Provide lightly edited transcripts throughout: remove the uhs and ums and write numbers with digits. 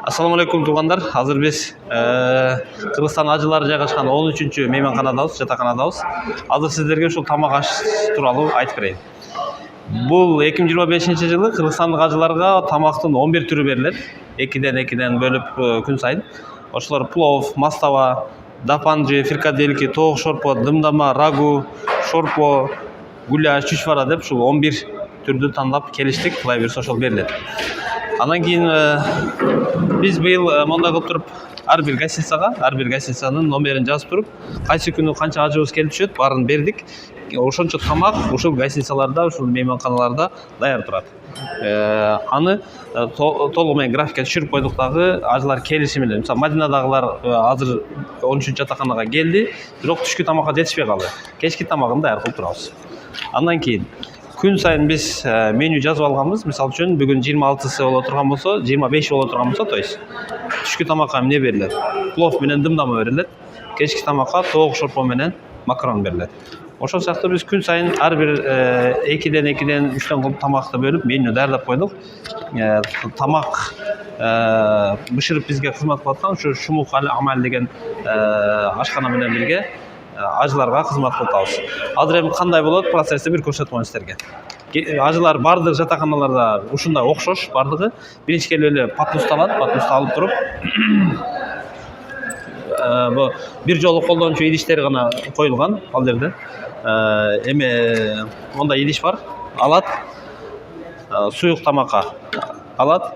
Assalamu alaikum туугандар. Азыр биз Кыргызстан ажылары жайгашкан 13-чү мейманканадабыз, жатаканадабыз. Азыр сиздерге ушул тамак аш тууралуу айтып берейин. Бул 2025-жылы кыргызстандык ажыларга тамактын 11 түрү берилет. 2ден бөлүп күн сайын. Ошолор плов, мастава, дапанжы, фрикадельки, тоок шорпо, дымдама, рагу, шорпо, гуляш, чучвара деп ушул 11 түрдү тандап келиштик. Кулай берсе ошол берилет. Андан кийин биз быйыл мондай кылып туруп ар бир гостиницанын номерин жазып туруп, кайсы күнү канча ажыбыз келип түшөт, баарын бердик. Ошончо тамак ушул гостиницаларда, ушул мейманканаларда даяр турат. Аны толугу менен графикке түшүрүп койдук дагы, ажылар келиши менен. Мисалы, Мадинадагылар азыр 13-жатаканага келди, бирок түшкү тамакка жетишпей калды. Кечки тамагын даяр кылып турабыз. Андан кийин күн сайын биз меню жазып алганбыз. Мисалы үчүн бүгүн 26-сы боло турган болсо, 25 боло турган болсо, то есть түшкү тамакка эмне берилет? Плов менен дымдама берилет. Кечки тамакка тоок шорпо менен макарон берилет. Ошол сыяктуу биз күн сайын ар бир 2ден 3ден кылып тамакты бөлүп меню даярдап койдук. Тамак бышырып бизге кызмат кылып аткан ушу Шумук Амал деген ашкана менен бирге ажыларга кызмат кылып атабыз. Азыр эми кандай болот процессти бир көрсөтүп коеюн сиздерге. Ажылар бардык жатаканаларда ушундай окшош бардыгы. Биринчи келип эле патусту алат, патусту алып туруп бу бир жолу колдончу идиштери гана коюлган ал жерде. Эме мондай идиш бар. Алат, суюк тамакка алат.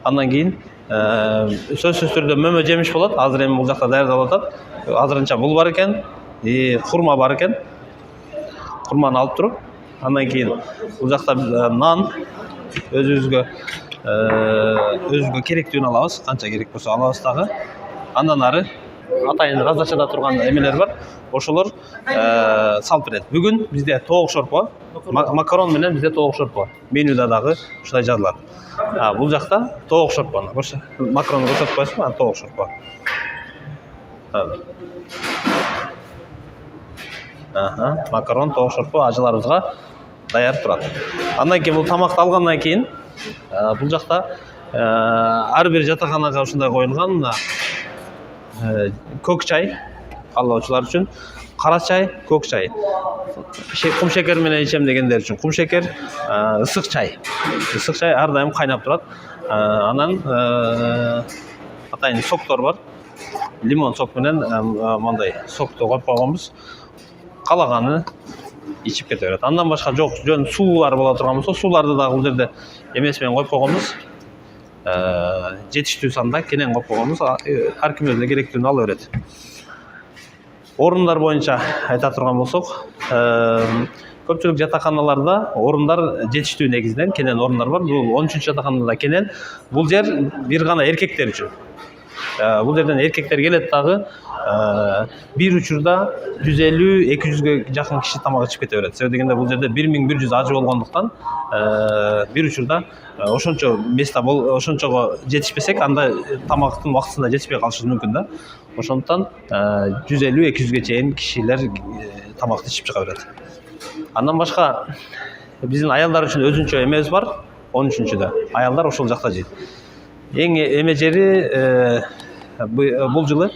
Андан кийин сөзсүз түрдө мөмө жемиш болот. Азыр эми бул жакта даярдалып атат. Азырынча бул бар экен, хурма бар экен. Хурманы алып туруп, андан кийин бул жакта нан өзүбүзгө керектүүнү алабыз, канча керек болсо алабыз дагы. Андан ары атайын раздачада турган эмелер бар. Ошолор салып берет. Бүгүн бизде тоок шорпо, макарон менен бизде тоок шорпо. Менюда дагы ушундай жазылат. Бул жакта тоок шорпону, макаронду көрсөтүп коесуң, тоок шорпо. Макарон, тоок шорпо ажыларыбызга даяр турат. Андан кийин бул тамакты алгандан кийин бул жакта ар бир жатаканага ушундай коюлган көк чай каалоочулар үчүн, кара чай, көк чай. Кум шекер менен ичем дегендер үчүн кум шекер, ысык чай. Ысык чай ар дайым кайнап турат. Анан атайын соктор бар. Лимон сок менен мондай сокту коюп койгонбуз. Калаганы ичип кете берет. Андан башка жок, жөн суулар боло турган болсо, сууларды дагы бул жерде эмес менен коюп койгонбуз. Жетиштүү санда кенен коюп койгонбуз. Ар ким өзүнө керектүүнү ала берет. Орундар боюнча айта турган болсок, көпчүлүк жатаканаларда орундар жетиштүү негизинен, кенен орундар бар. Бул 13-жатаканада кенен. Бул жер бир гана эркектер үчүн. Бул жерден эркектер келет дагы, бир учурда 150-200ге жакын киши тамак ичип кете берет. Себеби дегенде бул жерде 1100 ажы болгондуктан бир учурда ошончо места ошончого жетишпесек, анда тамактын убактысында жетишпей калышы мүмкүн да. Ошондуктан 150-200ге чейин кишилер тамакты ичип чыга берет. Андан башка биздин аялдар үчүн өзүнчө эмебиз бар. 13-дө аялдар ошол жакта жейт. Эң эме жери бул жылы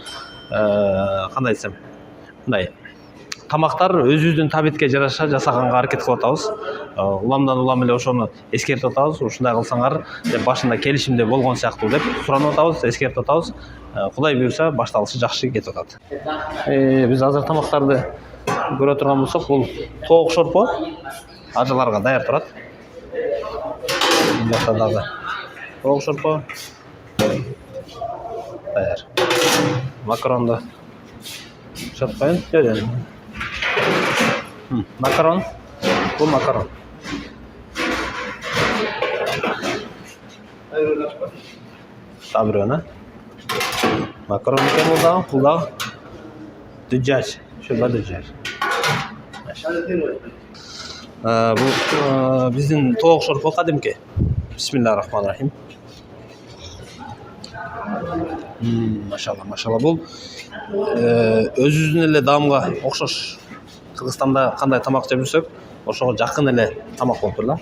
кандай десем, мындай тамактар өзүбүздүн табитке жараша жасаганга аракет кылып атабыз. Уламдан улам эле ошону эскертип атабыз. Ушундай кылсаңар деп башында келишимде болгон сыяктуу деп суранып атабыз, эскертип атабыз. Кудай буйрса башталышы жакшы кетип атат. Биз азыр тамактарды көрө турган болсок, бул тоок шорпо ажыларга даяр турат. Бул жакта дагы тоок шорпо даяр. Макаронду жашап коеюн. Макарон. Бул макарон. Табрына. Макарон экен бул дагы. Дүжжач. Шурба дүжжач. Бул биздин тоок шорпо кадимки. Бисмиллахир-рахманир-рахим. Машалла. Бул өзүбүздүн эле даамга окшош. Кыргызстанда кандай тамак жеп жүрсөк, ошого жакын эле тамак болуп тур да.